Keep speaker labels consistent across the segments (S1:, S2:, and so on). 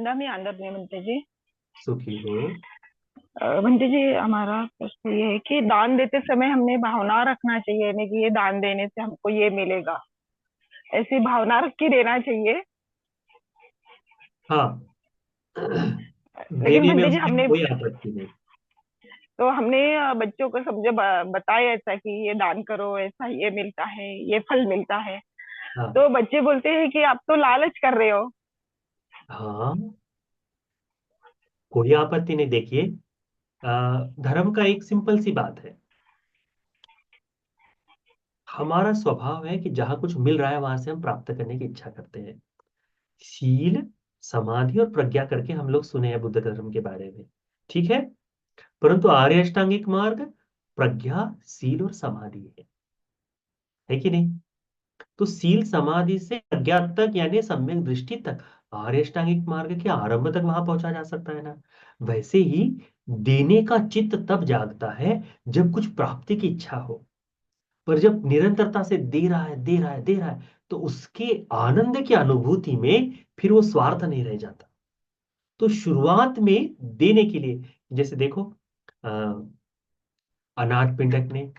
S1: वंदा मी आंदर बनते जी।
S2: सुखी हो।
S1: बनते जी, हमारा प्रश्न ये है कि दान देते समय हमने भावना रखना चाहिए नहीं कि ये दान देने से हमको ये मिलेगा, ऐसी भावना रख के देना चाहिए।
S2: हाँ।
S1: लेकिन
S2: देने में
S1: भंते जी
S2: उसमें
S1: हमने
S2: कोई आपत्ति नहीं।
S1: तो हमने बच्चों को समझे बताया ऐसा कि ये दान करो, ऐसा ये मिलता है, ये फल मिलता है।
S2: हाँ।
S1: तो बच्चे बोलते हैं कि आप तो लालच कर रहे हो।
S2: हाँ, कोई आपत्ति नहीं। देखिए, धर्म का एक सिंपल सी बात है। हमारा स्वभाव है कि जहां कुछ मिल रहा है वहां से हम प्राप्त करने की इच्छा करते हैं। शील, समाधि और प्रज्ञा करके हम लोग सुने हैं बुद्ध धर्म के बारे में। ठीक है। परंतु आर्य अष्टांगिक मार्ग प्रज्ञा, शील और समाधि है कि नहीं? तो शील समाधि से प्रज्ञा तक यानी सम्यक दृष्टि तक, आर्य अष्टांगिक मार्ग के आरंभ तक वहां पहुंचा जा सकता है ना। वैसे ही देने का चित्त तब जागता है जब कुछ प्राप्ति की इच्छा हो। पर जब निरंतरता से दे रहा है, दे रहा है, दे रहा है, तो उसके आनंद की अनुभूति में फिर वो स्वार्थ नहीं रह जाता। तो शुरुआत में देने के लिए, जैसे देखो, अनाथ पिंडक ने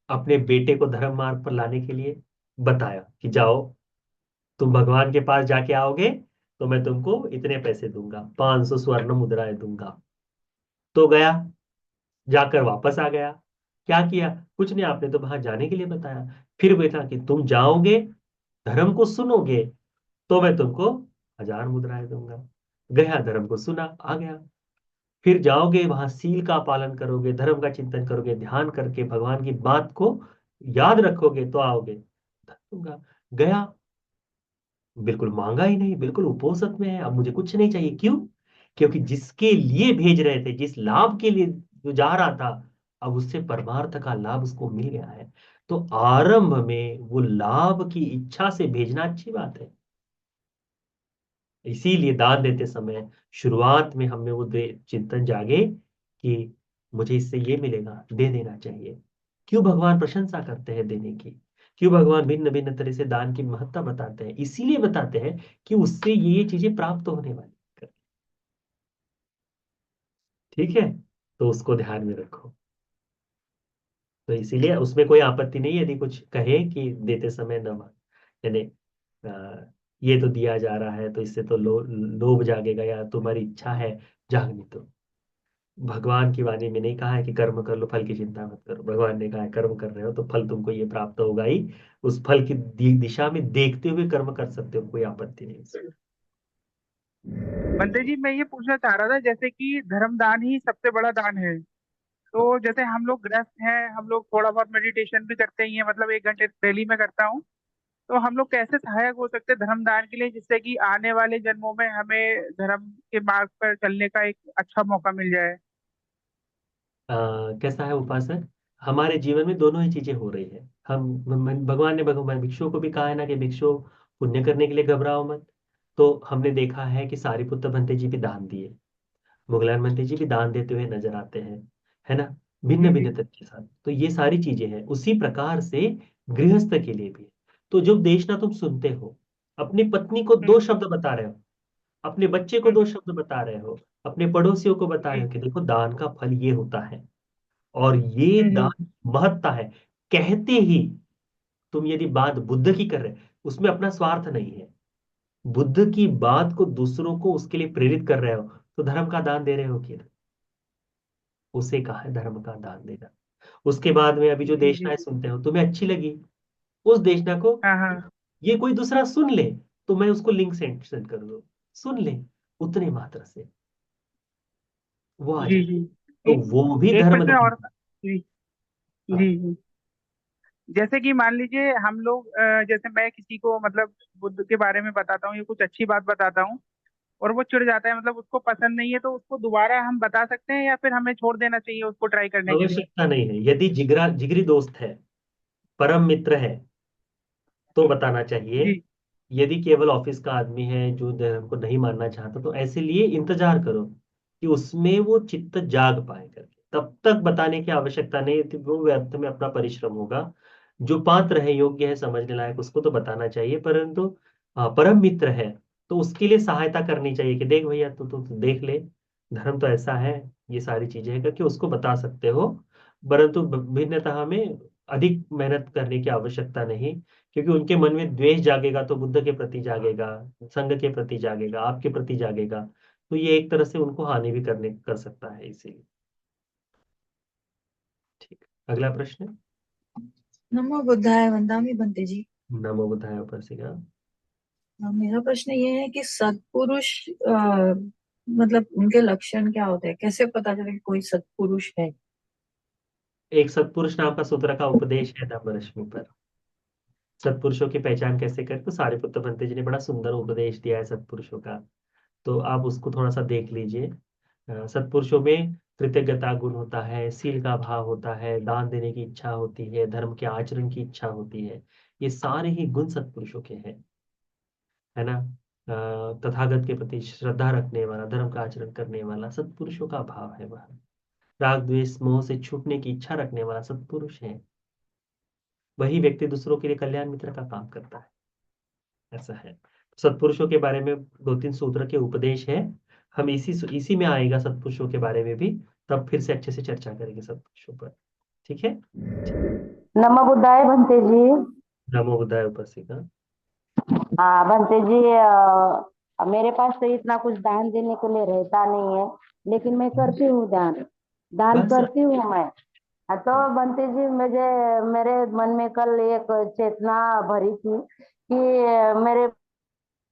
S2: अपने बेटे को धर्म मार्ग पर लाने के लिए बताया कि जाओ, तुम भगवान के पास जाके आओगे तो मैं तुमको इतने पैसे दूंगा, 500 स्वर्ण मुद्राएं दूंगा। तो गया, जाकर वापस आ गया। क्या किया? कुछ नहीं, आपने तो वहां जाने के लिए बताया। फिर बेटा कि तुम जाओगे, धर्म को सुनोगे, तो मैं तुमको 1000 मुद्राएं दूंगा। गया, धर्म को सुना, आ गया। फिर जाओगे वहां, सील का पालन करोगे, धर्म का चिंतन करोगे, ध्यान करके भगवान की बात को याद रखोगे तो आओगे, धर्म दूंगा। गया, बिल्कुल मांगा ही नहीं, बिल्कुल उपोषित में है, अब मुझे कुछ नहीं चाहिए। क्यों? क्योंकि जिसके लिए भेज रहे थे, जिस लाभ के लिए जो जा रहा था, अब उससे परमार्थ का लाभ उसको मिल गया है। तो आरंभ में वो लाभ की इच्छा से भेजना अच्छी बात है। इसीलिए दान देते समय शुरुआत में हमें वो चिंतन जागे कि मुझे इससे ये मिलेगा, दे देना चाहिए। क्यों भगवान प्रशंसा करते हैं देने की? क्यों भगवान भिन्न भिन्न तरह से दान की महत्ता बताते हैं? इसीलिए बताते हैं कि उससे ये चीजें प्राप्त होने वाली हैं। ठीक है, तो उसको ध्यान में रखो। तो इसीलिए उसमें कोई आपत्ति नहीं है यदि कुछ कहे कि देते समय न यानी ये तो दिया जा रहा है तो इससे तो लोभ जागेगा या तुम्हारी इच्छा है जागनी। तो भगवान की वाणी में नहीं कहा है कि कर्म कर लो, फल की चिंता मत करो। भगवान ने कहा है कर्म कर रहे हो तो फल तुमको ये प्राप्त होगा ही। उस फल की दिशा में देखते हुए कर्म कर सकते हो, कोई आपत्ति नहीं उसमें।
S3: बंदे जी, मैं ये पूछना चाह रहा था, जैसे कि धर्म दान ही सबसे बड़ा दान है। तो जैसे हम लोग गृहस्थ हैं, हम लोग थोड़ा बहुत मेडिटेशन भी करते ही हैं, मतलब 1 घंटे डेली में करता हूँ। तो हम लोग कैसे सहायक हो सकते हैं धर्म दान के लिए, जिससे कि आने वाले जन्मों में हमें धर्म के मार्ग पर चलने का एक अच्छा मौका मिल जाए।
S2: कैसा है उपासक? हमारे जीवन में दोनों ही चीजें हो रही है। भगवान ने भगवान भिक्षुओं को भी कहा है ना कि भिक्षु, पुण्य करने के लिए घबराओ मत। तो हमने देखा है कि सारिपुत्र भंते जी भी दान दिए, मुगलान भंते जी भी दान देते हुए नजर आते हैं, है ना? भिन्न
S3: जी
S2: भिन्न
S3: जी
S2: तरीके के साथ। तो ये सारी चीजें हैं, उसी प्रकार से गृहस्थ के लिए भी है। तो जो देशना तुम सुनते हो, अपनी पत्नी को दो
S3: हम्म
S2: शब्द बता रहे हो, अपने बच्चे को
S3: हम्म,
S2: दो शब्द बता रहे हो, अपने पड़ोसियों को बता रहे
S3: जी
S2: हो कि देखो दान का फल ये होता है और ये
S3: हम्म।
S2: दान महत्ता है, कहते ही तुम यदि बात बुद्ध की कर रहे, उसमें अपना स्वार्थ नहीं है, बुद्ध की बात को दूसरों को उसके लिए प्रेरित कर रहे हो, तो धर्म का दान दे रहे हो कि? उसे कहा है धर्म का दान देना। उसके बाद में अभी जो
S3: जी जी।
S2: देशनाएं सुनते हो, तुम्हें अच्छी लगी, उस देशना को
S3: हाँ हाँ।
S2: ये कोई दूसरा सुन ले, तो मैं उसको लिंक सेंड सेंड कर दूँ, सुन ले, उतने मात्र से वो आ
S3: जी
S2: जाए,
S3: जी।
S2: तो
S3: एक
S2: वो भी
S3: एक
S2: धर्म
S3: प्रश्न
S2: दान।
S3: और था। जी
S2: हाँ।
S3: जी जी। जैसे कि मान लीजिए हम लोग जैसे मैं किसी को मतलब बुद्ध के बारे में बताता हूँ या कुछ अच्छी बात बताता हूँ, और वो चिढ़ जाता है, मतलब उसको पसंद नहीं है, तो उसको दोबारा हम बता सकते हैं या फिर हमें छोड़ देना चाहिए उसको ट्राई करने के लिए?
S2: आवश्यकता नहीं है। यदि जिगरा जिगरी दोस्त है, परम मित्र है, तो बताना चाहिए।
S3: जी
S2: यदि केवल ऑफिस का आदमी है जो धर्म को नहीं मानना चाहता, तो ऐसे लिए इंतजार करो कि उसमें वो चित्त जाग पाए करके, तब तक बताने की आवश्यकता नहीं है। तो वो व्यर्थ में अपना परिश्रम होगा। जो पात्र है, योग्य है, समझने लायक, उसको तो बताना चाहिए। परंतु परम मित्र है तो उसके लिए सहायता करनी चाहिए कि देख भैया तू देख ले, धर्म तो ऐसा है, ये सारी चीजें हैं करके उसको बता सकते हो। परंतु भिन्नता में अधिक मेहनत करने की आवश्यकता नहीं, क्योंकि उनके मन में द्वेष जागेगा तो बुद्ध के प्रति जागेगा, संघ के प्रति जागेगा, आपके प्रति जागेगा। तो ये एक तरह से उनको हानि भी करने कर सकता है, इसीलिए। ठीक, अगला प्रश्न।
S4: नमो बुद्धाय वंदामि बनते जी।
S2: नमो बुद्धाय ऊपर से का।
S4: मेरा प्रश्न ये है कि सत्पुरुष मतलब उनके लक्षण क्या होते हैं, कैसे पता चले कि कोई सत्पुरुष है।
S2: एक सत्पुरुष नाम का सूत्र का उपदेश है धम्म पर। सत्पुरुषों की पहचान कैसे करें, तो सारिपुत्र भंते जी ने बड़ा सुंदर उपदेश दिया है सत्पुरुषों का। तो आप उसको थोड़ा सा देख लीजिए। सत्पुरुषों में कृतज्ञता गुण होता है, सील का भाव होता है, दान देने की इच्छा होती है, धर्म के आचरण की इच्छा होती है। ये सारे ही गुण सत्पुरुषों के हैं, है ना। तथागत के प्रति श्रद्धा रखने वाला, धर्म का आचरण करने वाला सत्पुरुषों का भाव है वह। राग द्वेष मोह से छूटने की इच्छा रखने वाला सत्पुरुष है। वही व्यक्ति दूसरों के लिए कल्याण मित्र का काम करता है, ऐसा है। सत्पुरुषों के बारे में दो तीन सूत्र के उपदेश है। हम इसी में आएगा सत्पुरुषों के बारे में भी, तब फिर से अच्छे से चर्चा करेंगे सत्पुरुषों पर। ठीक है।
S5: नमो बुद्धाय भंते जी।
S2: नमो बुद्धाय उपस्थित।
S5: हाँ भंते जी, मेरे पास तो इतना कुछ दान देने के लिए रहता नहीं है, लेकिन मैं करती हूँ दान। दान
S2: बस।
S5: करती हूँ मैं। तो भंते जी, मुझे मेरे मन में कल एक चेतना भरी थी कि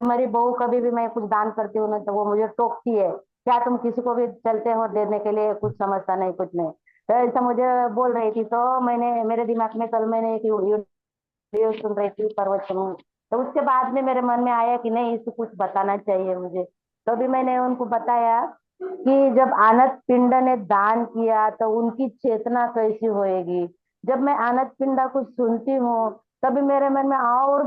S5: मेरी बहू कभी भी मैं कुछ दान करती हूँ ना, तो वो मुझे टोकती है, क्या तुम किसी को भी चलते हो देने के लिए, कुछ समझता नहीं कुछ नहीं। तो ऐसा मुझे बोल रही थी, तो मैंने मेरे दिमाग में कल मैंने एक वीडियो सुन रही थी प्रवचन। तो उसके बाद में मेरे मन में आया कि नहीं, इसको कुछ बताना चाहिए मुझे। तो भी मैंने उनको बताया कि जब आनत पिंड ने दान किया तो उनकी चेतना कैसी होएगी। जब मैं आनत पिंडा कुछ सुनती हूँ, तभी मेरे मन में और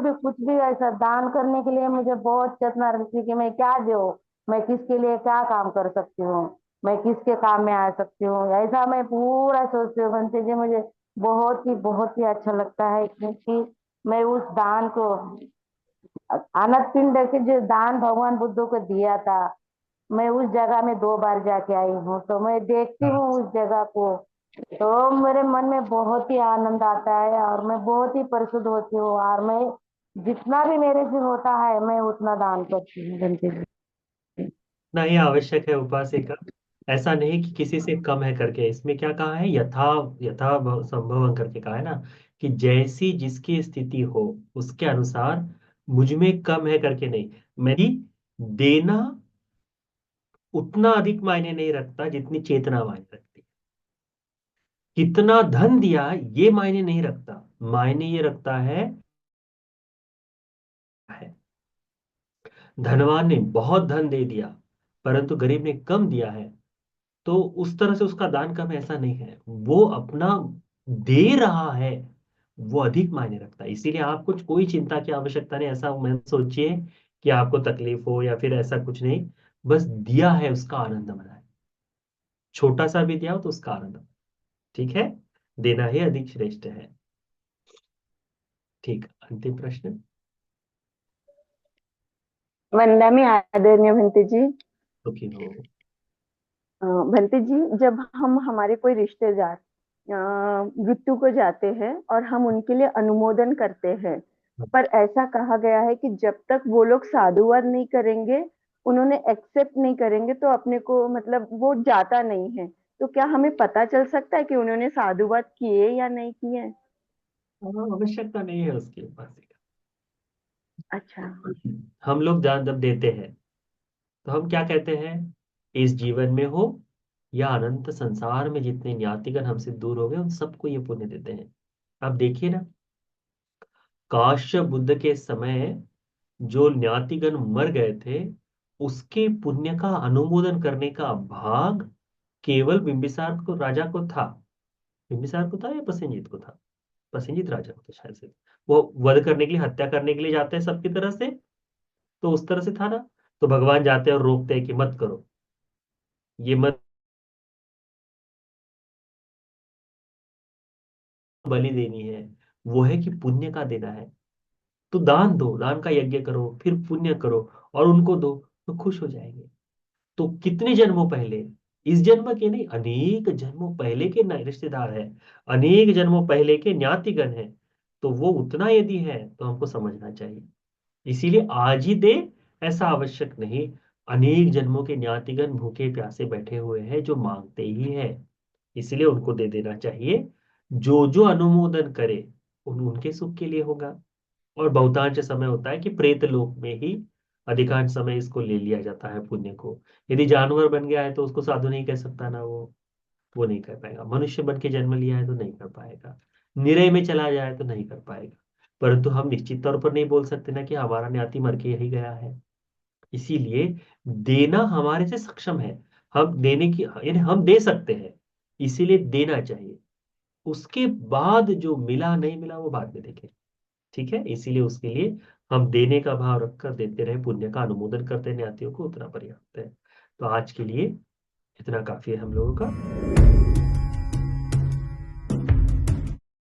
S5: भी कुछ भी ऐसा दान करने के लिए मुझे बहुत चेतना रहती है कि मैं क्या दूँ, मैं किसके लिए क्या काम कर सकती हूँ, मैं किसके काम में आ सकती हूँ। ऐसा मैं पूरा सोचती हूँ बनती जी। मुझे बहुत ही अच्छा लगता है, क्योंकि मैं उस दान को, अनंत पिंड के जो दान भगवान बुद्ध को दिया था, मैं उस जगह में 2 बार जाके आई हूँ, तो मैं देखती हूँ उस जगह को। तो मेरे मन में बहुत ही आनंद आता है और मैं बहुत ही परिशुद्ध होती हूँ, और मैं जितना भी मेरे से होता है मैं उतना दान करती हूँ बंटी जी।
S2: ना ही आवश्यक है उपासिका। ऐसा नहीं कि किसी से कम है करके, इसमें क्या कहा है, यथा यथा संभव करके कहा है ना, कि जैसी जिसकी स्थिति हो उसके अनुसार, मुझ में कम है करके नहीं। मेरी देना उतना अधिक मायने नहीं रखता जितनी चेतना मायने रखती है। कितना धन दिया ये मायने नहीं रखता, मायने ये रखता है धनवान ने बहुत धन दे दिया परंतु गरीब ने कम दिया है, तो उस तरह से उसका दान कम, ऐसा नहीं है। वो अपना दे रहा है, वो अधिक मायने रखता है। इसीलिए आप कुछ कोई चिंता की आवश्यकता नहीं, ऐसा मत सोचिए कि आपको तकलीफ हो या फिर ऐसा कुछ नहीं। बस दिया है उसका आनंद मनाए, छोटा सा भी दिया हो तो उसका आनंद। ठीक है, देना ही अधिक श्रेष्ठ है। ठीक, अंतिम प्रश्न।
S6: वंदना आदरणीय भंते जी।
S2: सुखी हो।
S6: भंते जी, जब हम हमारे कोई रिश्तेदार मृत्यु को जाते हैं और हम उनके लिए अनुमोदन करते हैं, पर ऐसा कहा गया है कि जब तक वो लोग साधुवाद नहीं करेंगे, उन्होंने एक्सेप्ट नहीं करेंगे, तो अपने को मतलब वो जाता नहीं है। तो क्या हमें पता चल सकता है कि उन्होंने साधुवाद किए या नहीं किए?
S2: आवश्यकता नहीं है उसकी उपासना।
S6: अच्छा।
S2: हम लोग जान जब देते हैं तो हम क्या कहते हैं, इस जीवन में हो या अनंत संसार में जितने ज्ञातिगण हमसे दूर हो गए उन सबको ये पुण्य देते हैं। आप देखिए ना, काश्यप बुद्ध के समय जो ज्ञातिगण मर गए थे, उसके पुण्य का अनुमोदन करने का भाग केवल बिंबिसार को राजा को था। बिंबिसार को था या प्रसेनजीत को था? प्रसेनजीत राजा को था शायद से। वो वध करने के लिए, हत्या करने के लिए जाते हैं सबकी तरह से, तो उस तरह से था ना। तो भगवान जाते हैं और रोकते हैं कि मत करो, ये मत बलि देनी है। वो है कि पुण्य का देना है। तो दान दो, दान का यज्ञ करो, फिर पुण्य करो और उनको दो, तो खुश हो जाएंगे। तो कितने जन्मों पहले, इस जन्म के नहीं, अनेक जन्मों पहले के रिश्तेदार है, अनेक जन्मों पहले के ज्ञातिगण है। तो वो उतना यदि है तो हमको समझना चाहिए। इसीलिए आज ही दे ऐसा आवश्यक नहीं। अनेक जन्मों के ज्ञातिगण भूखे प्यासे बैठे हुए हैं जो मांगते ही है, इसलिए उनको दे देना चाहिए। जो जो अनुमोदन करे उनके सुख के लिए होगा। और बहुतांश समय होता है कि प्रेत लोक में ही अधिकांश समय इसको ले लिया जाता है पुण्य को। यदि जानवर बन गया है तो उसको साधु नहीं कह सकता ना, वो नहीं कर पाएगा। मनुष्य बन के जन्म लिया है तो नहीं कर पाएगा। निरय में चला जाए तो नहीं कर पाएगा। परंतु हम निश्चित तौर पर नहीं बोल सकते ना कि हमारा न्याती मर के यही गया है। इसीलिए देना हमारे से सक्षम है, हम देने की, यानी हम दे सकते हैं, इसीलिए देना चाहिए। उसके बाद जो मिला नहीं मिला वो बाद में देखें, ठीक है। इसीलिए उसके लिए हम देने का भाव रखकर देते रहे, पुण्य का अनुमोदन करते रहे न्यातियों को, उतना पर्याप्त है। तो आज के लिए इतना काफी है हम लोगों का।